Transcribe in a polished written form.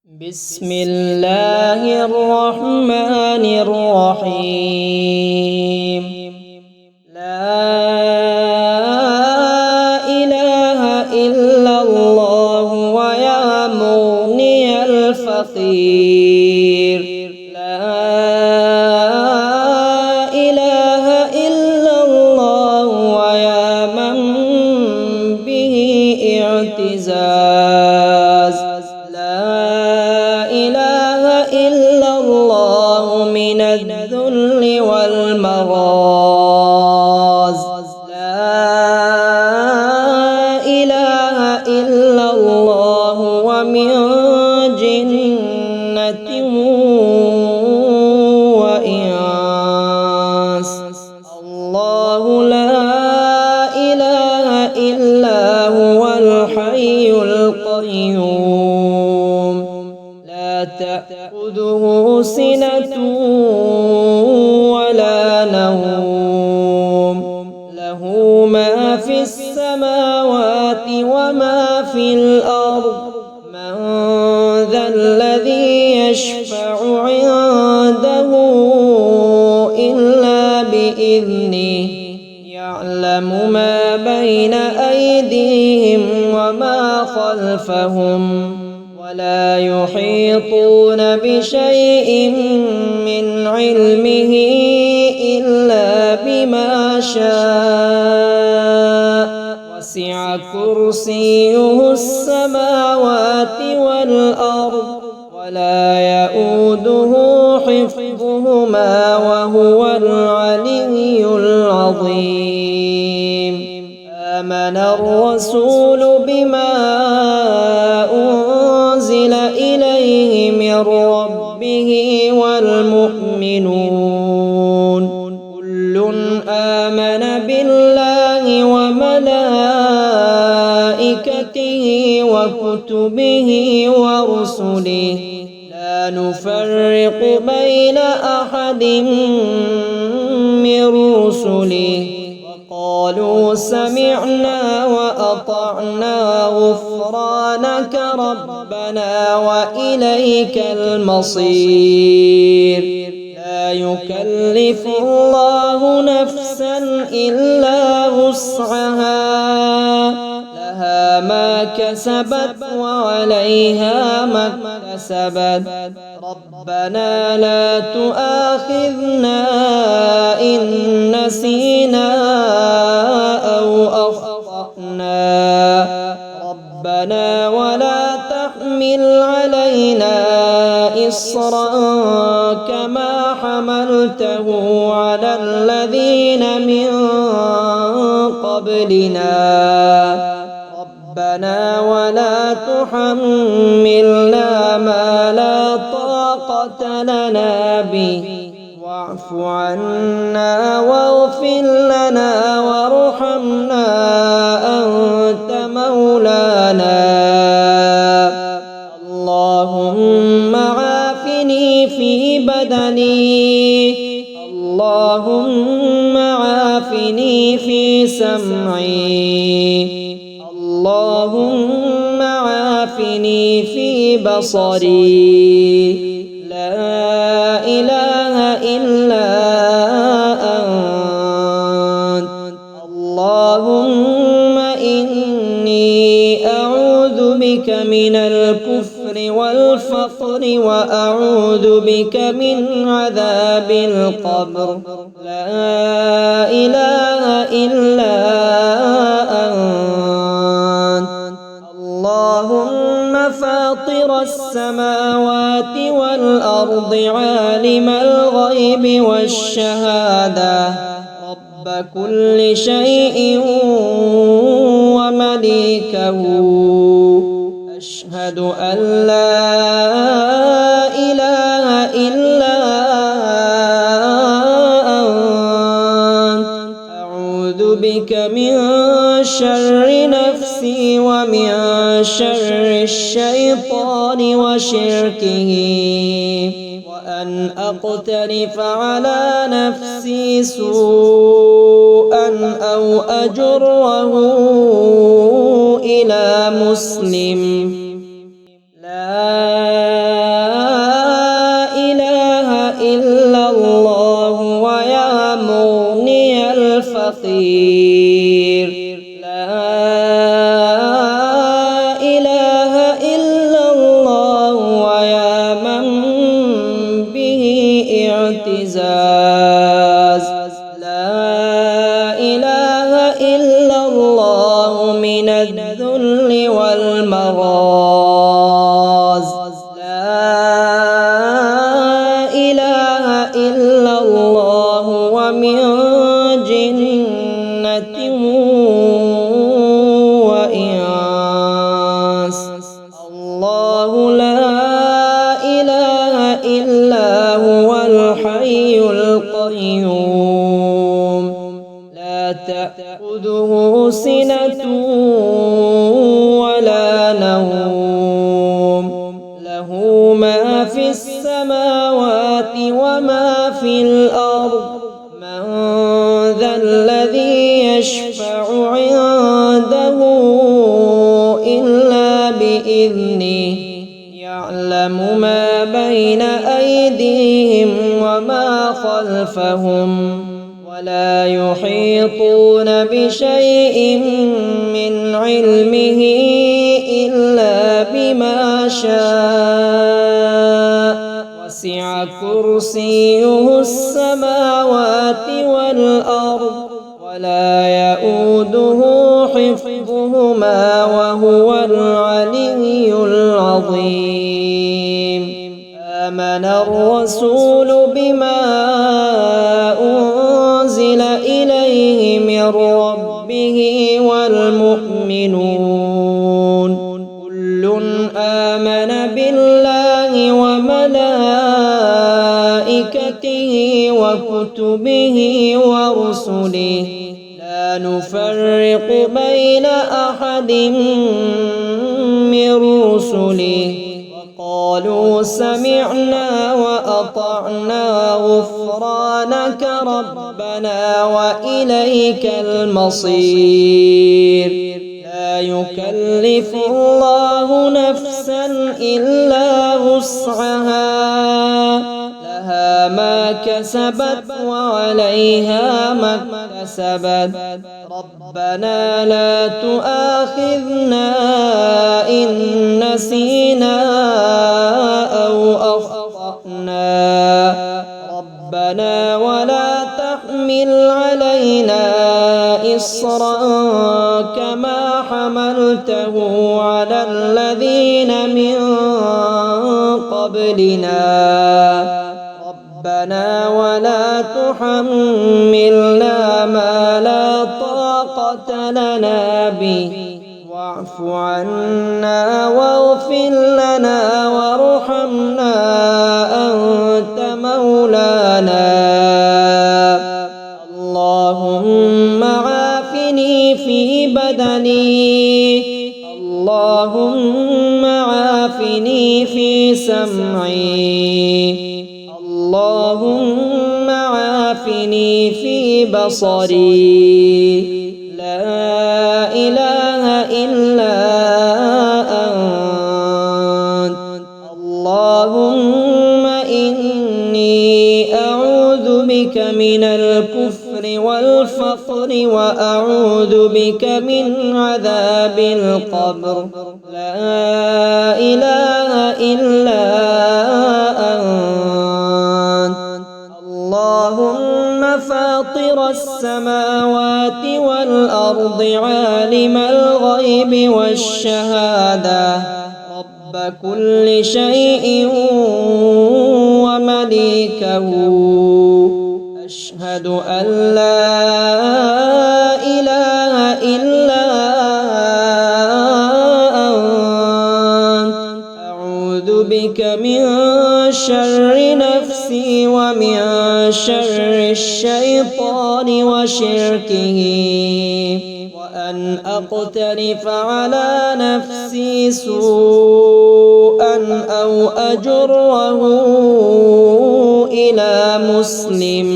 بسم الله الرحمن الرحيم. لا إله إلا الله ويا مغني الفقير. لا إله إلا الله ويا من به اعتزاز. من الذل والمراز. لا إله إلا الله ومن جنة وإنس. الله لا إله إلا هو الحي القيوم لا تأخذه سنة ولا نوم. له ما في السماوات وما في الأرض. من ذا الذي يشفع عنده إلا بإذنه. يعلم ما بين أيديهم وما خلفهم ولا يحيطون بشيء من علمه إلا بما شاء. وسع كرسيه السماوات والأرض ولا يؤوده حفظهما وهو العلي العظيم. آمن الرسول بما أنزل إليه من ربه والمؤمنون كل آمن بالله وملائكته وكتبه ورسله لا نفرق بين أحد من رسله وقالوا سمعنا وأطعنا غفرانك ربنا وإليك المصير. لا يكلف الله نفسا إلا وسعها. لها ما كسبت وعليها ما اكتسبت. ربنا لا تؤاخذنا إن نسينا أو أخطأنا. ربنا ولا تحمل علينا إصرا كما حملته على الذين من قبلنا. ربنا ولا تحملنا ما لا طاقة لنا به. واعف عنا واغفر لنا وارحمنا أنت مولانا. اللهم عافني في بدني. اللهم عافني في سمعي. اللهم عافني في بصري. لا إله إلا أنت. اللهم إني أعوذ بك من الكفر والفقر وأعوذ بك من عذاب القبر. لا إله إلا أنت. اللهم فاطر السماوات والأرض عالم الغيب والشهادة رب كل شيء ومليكه. أشهد أن لا إله إلا أنت. أعوذ بك من شر نفسي ومن شر الشيطان وشركه وأن أقترف على نفسي سوءا أو أجره إلى مسلم. لا لا إله إلا الله ومن جنة وإنس الله لا إله إلا هو الحي القيوم لا تأخذه سنة ولا نوم له ما في السماوات وما في الأرض من ذا الذي يشفع عنده إلا بإذنه يعلم ما بين أيديهم وما خلفهم ولا يحيطون بشيء من علمه إلا بما شاء وسع كرسيه السماوات والأرض ولا يؤوده حفظهما وهو العلي العظيم آمن الرسول بما أنزل إليه من ربه والمؤمنون كل آمن بالله وملائكته وكتبه ورسله لا نفرق بين أحد من رسله وقالوا سمعنا وأطعنا غفرانك ربنا وإليك المصير لا يكلف الله نفسا إلا وسعها لها ما كسبت وعليها ما اكتسبت ربنا لا تؤاخذنا إن نسينا أو أخطأنا ربنا ولا تحمل علينا إصرا كما حملته على الذين من قبلنا ربنا ولا تحملنا ما لا طاقة لنا به واعف عنا واغفر لنا وارحمنا أنت مولانا اللهم عافني في بدني اللهم عافني في سمعي اللهم عافني في بصري لا إله إلا أنت اللهم إني أعوذ بك من الكفر والفقر وأعوذ بك من عذاب القبر لا إله إلا أنت اللهم فاطر السماوات والأرض عالم الغيب والشهادة رب كل شيء ومليكه أشهد أن لا إله إلا أنت أعوذ بك من شر نفسي ومن شر الشيطان وشركه وأن أقترف على نفسي سوءا أو أجره إلى مسلم